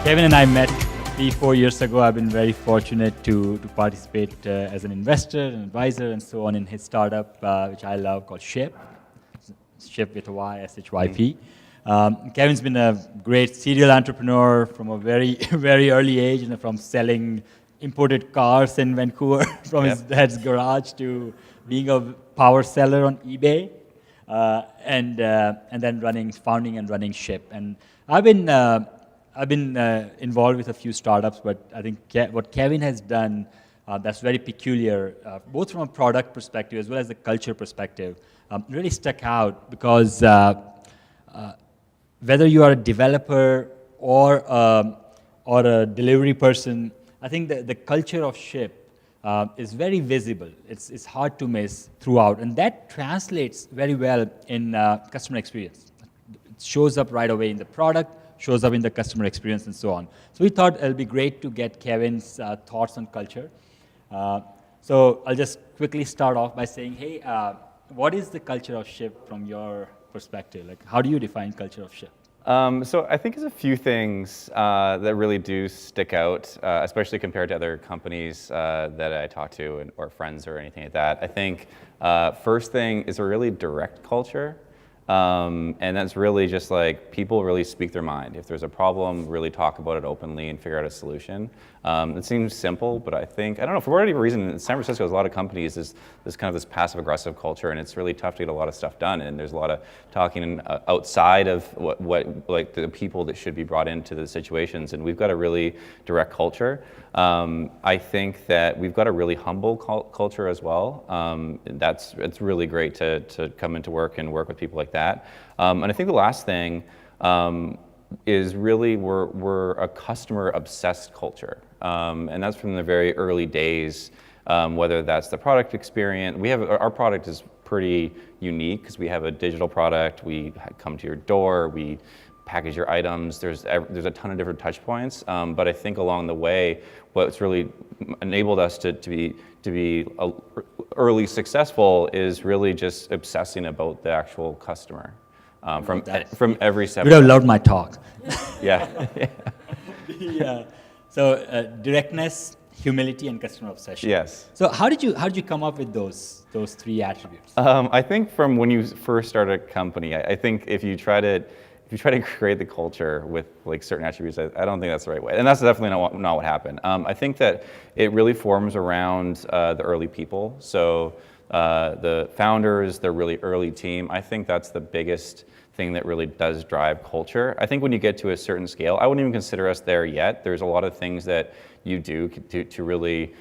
Kevin and I met 3-4 years ago. I've been very fortunate to participate as an investor, an advisor, and so on in his startup, which I love, called Ship. Ship with a Y, SHYP. Kevin's been a great serial entrepreneur from a very, very early age, from selling imported cars in Vancouver from his dad's garage to being a power seller on eBay, and then founding and running Ship. And I've been involved with a few startups, but I think what Kevin has done that's very peculiar, both from a product perspective as well as the culture perspective, really stuck out because whether you are a developer or a delivery person, I think the culture of Ship is very visible. It's hard to miss throughout, and that translates very well in customer experience. It shows up right away in the product, shows up in the customer experience, and so on. So we thought it'll be great to get Kevin's thoughts on culture. So I'll just quickly start off by saying, hey, what is the culture of Ship from your perspective? Like, how do you define culture of Ship? So I think there's a few things that really do stick out, especially compared to other companies that I talk to or friends or anything like that. I think first thing is a really direct culture. And that's really just like people really speak their mind. If there's a problem, really talk about it openly and figure out a solution. It seems simple, but I don't know, for whatever reason, in San Francisco, there's a lot of companies, there's kind of this passive-aggressive culture, and it's really tough to get a lot of stuff done, and there's a lot of talking outside of what like the people that should be brought into the situations, and we've got a really direct culture. I think that we've got a really humble culture as well. It's really great to come into work and work with people like that. And I think the last thing is really we're a customer-obsessed culture, and that's from the very early days. Whether that's the product experience, our product is pretty unique because we have a digital product. We come to your door. We package your items. There's a ton of different touch points, but I think along the way, what's really enabled us to be early successful is really just obsessing about the actual customer from every step. You would have loved my talk. Yeah. Yeah. So directness, humility, and customer obsession. Yes. So how did you come up with those three attributes? I think from when you first start a company, I think if you try to create the culture with like certain attributes, I don't think that's the right way, and that's definitely not what happened. I think that it really forms around the early people. So the founders, the really early team. I think that's the biggest thing that really does drive culture. I think when you get to a certain scale, I wouldn't even consider us there yet. There's a lot of things that you do to really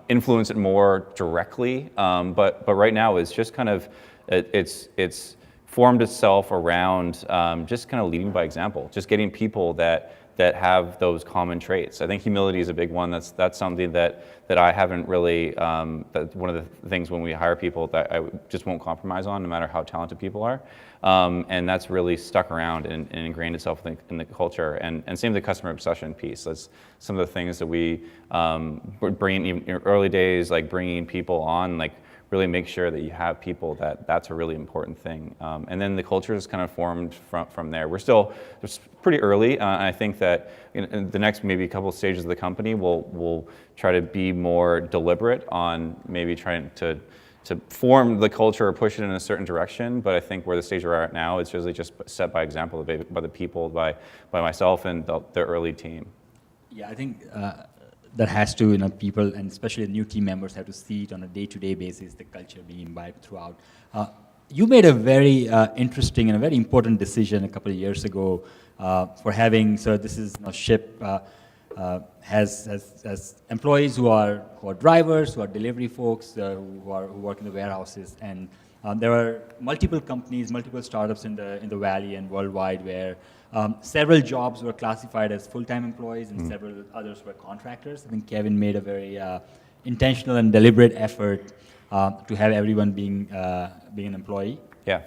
influence it more directly. But right now, it's just kind of it's formed itself around just kind of leading by example, just getting people that have those common traits. I think humility is a big one. That's something that I haven't really, that's one of the things when we hire people that I just won't compromise on, no matter how talented people are. And that's really stuck around and ingrained itself in the culture. And same with the customer obsession piece. That's some of the things that we bring even in early days, like bringing people on, like really make sure that you have people that's a really important thing. And then the culture is kind of formed from there. We're still pretty early. I think that in the next maybe couple of stages of the company, we'll try to be more deliberate on maybe trying to form the culture or push it in a certain direction. But I think where the stage we're at now is really just set by example by the people, by myself and the early team. Yeah, I think that has to, people and especially the new team members have to see it on a day-to-day basis, the culture being imbibed throughout. You made a very interesting and a very important decision a couple of years ago for having, so this is Ship has employees who are drivers, who are delivery folks, who work in the warehouses, and there are multiple companies, multiple startups in the Valley and worldwide where several jobs were classified as full-time employees and several others were contractors. I think Kevin made a very intentional and deliberate effort to have everyone being an employee. Yeah.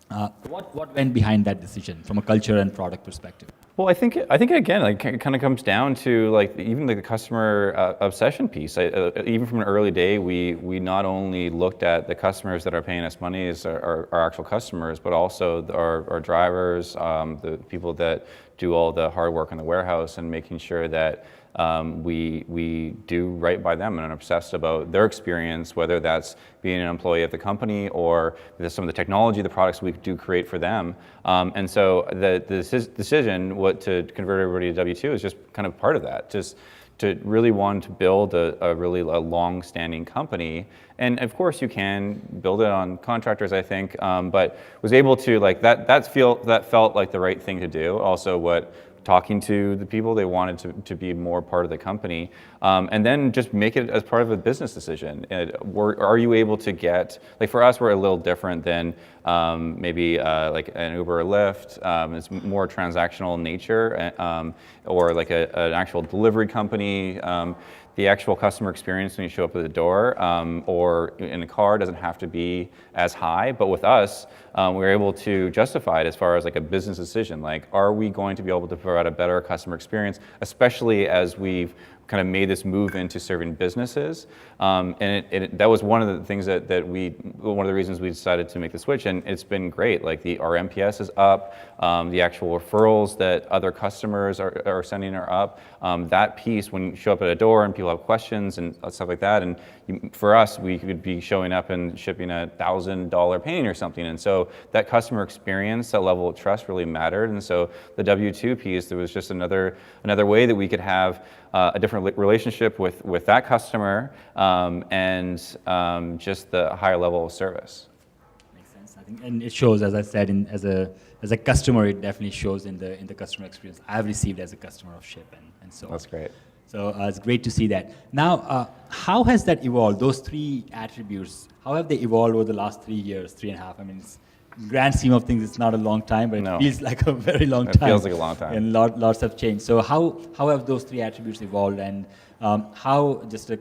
What went behind that decision from a culture and product perspective? Well, I think again, like it kind of comes down to like even the customer obsession piece. Even from an early day, we not only looked at the customers that are paying us money as our actual customers, but also our drivers, the people that do all the hard work in the warehouse, and making sure that we do right by them and are obsessed about their experience, whether that's being an employee of the company or some of the technology, the products we do create for them. And so the decision to convert everybody to W-2 is just kind of part of that. Just to really want to build a really long-standing company. And of course you can build it on contractors, I think, but was able to like that felt like the right thing to do. Also talking to the people, they wanted to be more part of the company, and then just make it as part of a business decision. Are you able to get, like for us, we're a little different than maybe like an Uber or Lyft. It's more transactional in nature, or like an actual delivery company. The actual customer experience when you show up at the door or in a car doesn't have to be as high, but with us, we're able to justify it as far as like a business decision. Like, are we going to be able to provide a better customer experience, especially as we've kind of made this move into serving businesses, and that was one of the things one of the reasons we decided to make the switch, and it's been great. Like our NPS is up, the actual referrals that other customers are sending are up. That piece, when you show up at a door and people have questions and stuff like that, and for us, we could be showing up and shipping a $1,000 painting or something, and so that customer experience, that level of trust really mattered, and so the W-2 piece, there was just another way that we could have a different relationship with that customer, and just the higher level of service. Makes sense, I think, and it shows, as I said, as a customer, it definitely shows in the customer experience I've received as a customer of Ship, and so. That's great. So it's great to see that. Now, how has that evolved? Those three attributes, how have they evolved over the last 3 years, 3.5? I mean, it's grand scheme of things, it's not a long time, but it feels like a very long time. It feels like a long time. And lots have changed. So how have those three attributes evolved? And how, just a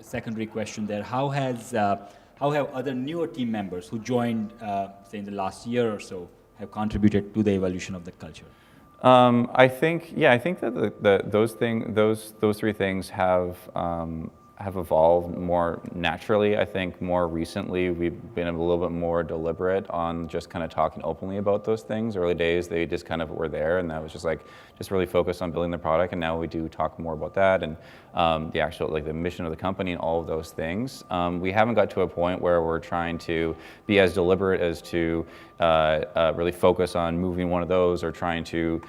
secondary question there, how have other newer team members who joined, say, in the last year or so, have contributed to the evolution of the culture? I think that those three things have evolved more naturally. I think more recently we've been a little bit more deliberate on just kind of talking openly about those things. Early days they just kind of were there, and that was just really focused on building the product, and now we do talk more about that and the actual the mission of the company and all of those things. We haven't got to a point where we're trying to be as deliberate as to really focus on moving one of those or trying to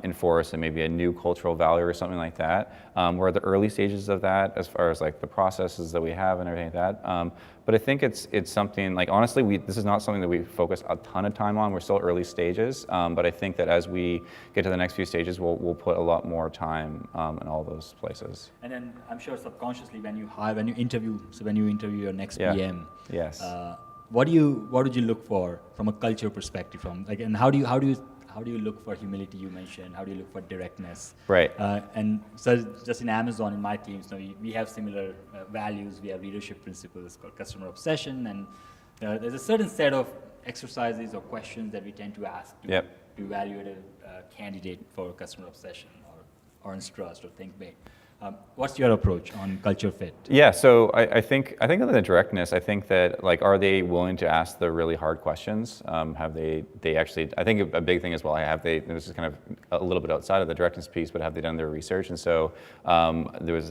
enforce maybe a new cultural value or something like that. We're at the early stages of that as far as like the processes that we have and everything like that. But I think it's something, like, honestly, this is not something that we focus a ton of time on. We're still early stages, but I think that as we get to the next few stages, we'll put a lot more time in all those places. And then I'm sure subconsciously when you interview your next PM, yes. What did you look for from a culture perspective? And how do you look for humility? You mentioned. How do you look for directness? Right. And so just in Amazon, in my teams, we have similar values. We have leadership principles called customer obsession, and there's a certain set of exercises or questions that we tend to ask to evaluate a candidate for customer obsession or earns trust or think big. What's your approach on culture fit? Yeah, so I think of the directness. I think that, like, are they willing to ask the really hard questions? Have they actually? I think a big thing as well. This is kind of a little bit outside of the directness piece, but have they done their research? And so I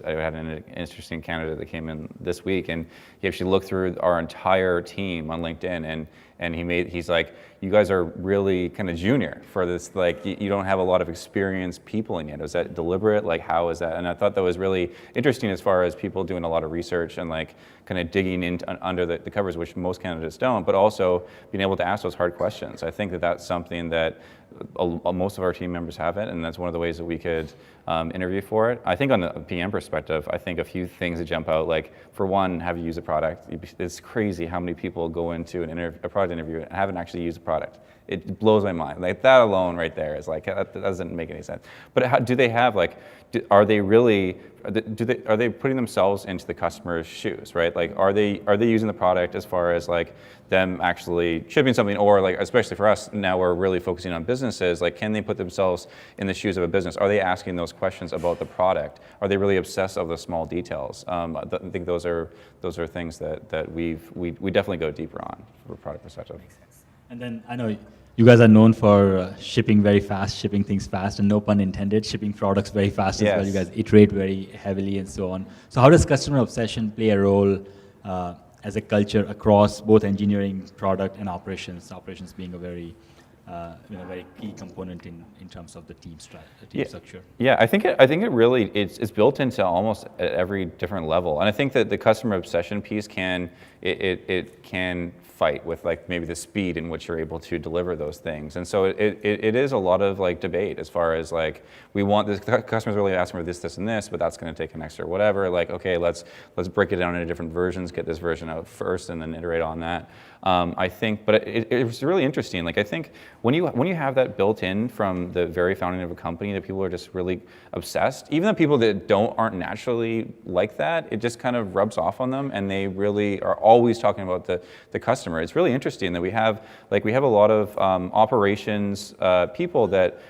had an interesting candidate that came in this week, and he actually looked through our entire team on LinkedIn, and he's like, you guys are really kind of junior for this, like you don't have a lot of experienced people in yet. Was that deliberate? Like, how is that? And I thought that was really interesting as far as people doing a lot of research and like kind of digging under the covers, which most candidates don't, but also being able to ask those hard questions. I think that that's something that most of our team members have it, and that's one of the ways that we could interview for it. I think on the PM perspective, I think a few things that jump out, like for one, have you used a product? It's crazy how many people go into a product interview and haven't actually used a product. It blows my mind. Like that alone right there is like, that doesn't make any sense. But do they have like, are they really, are they putting themselves into the customer's shoes, right? Like, are they using the product as far as like them actually shipping something, or like, especially for us now, we're really focusing on businesses, like can they put themselves in the shoes of a business? Are they asking those questions about the product? Are they really obsessed of the small details? I think those are things that we definitely go deeper on from a product perspective. Makes sense. And then I know you guys are known for shipping very fast, shipping things fast, and no pun intended, shipping products very fast as well. You guys iterate very heavily and so on. So how does customer obsession play a role as a culture across both engineering, product, and operations? Operations being a very very key component in terms of the team structure. Yeah, I think it really it's built into almost at every different level, and I think that the customer obsession piece can fight with like maybe the speed in which you're able to deliver those things, and so it is a lot of like debate as far as like we want this, the customer's really asking for this, and this, but that's going to take an extra whatever. Like okay, let's break it down into different versions, get this version out first, and then iterate on that. I think, but it was really interesting. Like I think when you have that built in from the very founding of a company, that people are just really obsessed. Even the people that aren't naturally like that, it just kind of rubs off on them, and they really are always talking about the customer. It's really interesting that we have a lot of operations people that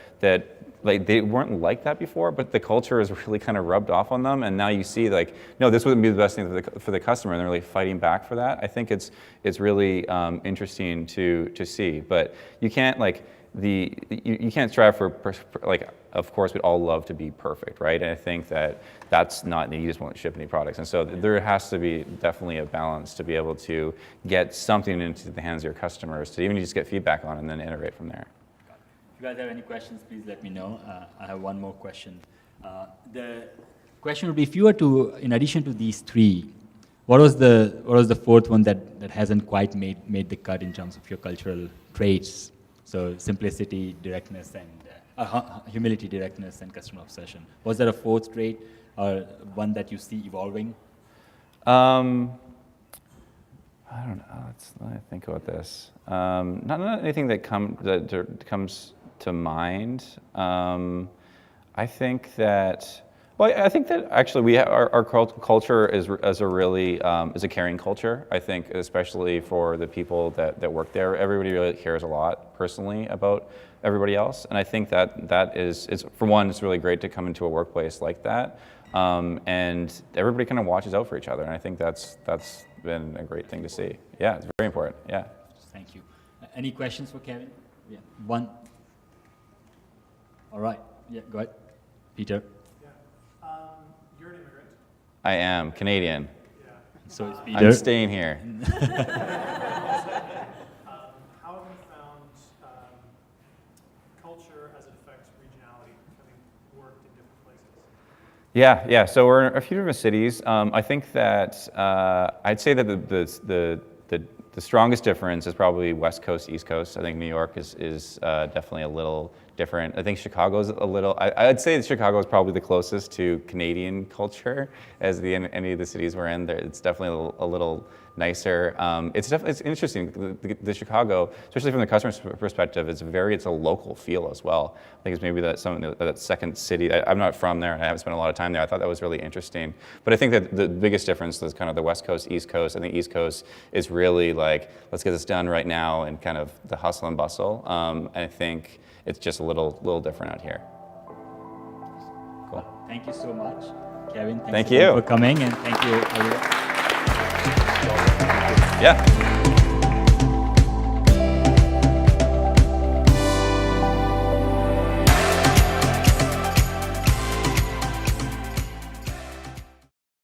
like they weren't like that before, but the culture is really kind of rubbed off on them, and now you see like, no, this wouldn't be the best thing for the customer, and they're really fighting back for that. I think it's really interesting to see, but you can't like you can't strive for like. Of course, we'd all love to be perfect, right? And I think that's not, you just won't ship any products. And so there has to be definitely a balance to be able to get something into the hands of your customers, to even just get feedback on and then iterate from there. If you guys have any questions, please let me know. I have one more question. The question would be, if you were to, in addition to these three, what was the fourth one that hasn't quite made the cut in terms of your cultural traits? So simplicity, directness, and humility, directness, and customer obsession. Was there a fourth trait or one that you see evolving? I don't know. Let me think about this. Not anything that comes to mind. I think that actually our culture is a caring culture. I think especially for the people that work there, everybody really cares a lot personally about everybody else, and I think that is for one, it's really great to come into a workplace like that, and everybody kind of watches out for each other, and I think that's been a great thing to see. Yeah, it's very important. Yeah. Thank you. Any questions for Kevin? Yeah, one. All right. Yeah, go ahead, Peter. You're an immigrant. I am Canadian. Yeah. So is Peter. I'm staying here. How have you found culture as it affects regionality, having worked in different places? Yeah. So we're in a few different cities. I think that I'd say that the strongest difference is probably West Coast, East Coast. I think New York is definitely a little different. I think Chicago's a little, I'd say that Chicago is probably the closest to Canadian culture as any of the cities we're in. It's definitely a little nicer. It's interesting. The Chicago, especially from the customer's perspective, it's a local feel as well. I think it's maybe that second city. I'm not from there, and I haven't spent a lot of time there. I thought that was really interesting. But I think that the biggest difference is kind of the West Coast, East Coast. I think East Coast is really like, let's get this done right now, and kind of the hustle and bustle. And I think it's just a little different out here. Cool. Thank you so much, Kevin. Thank you for coming, and thank you, everyone. Yeah.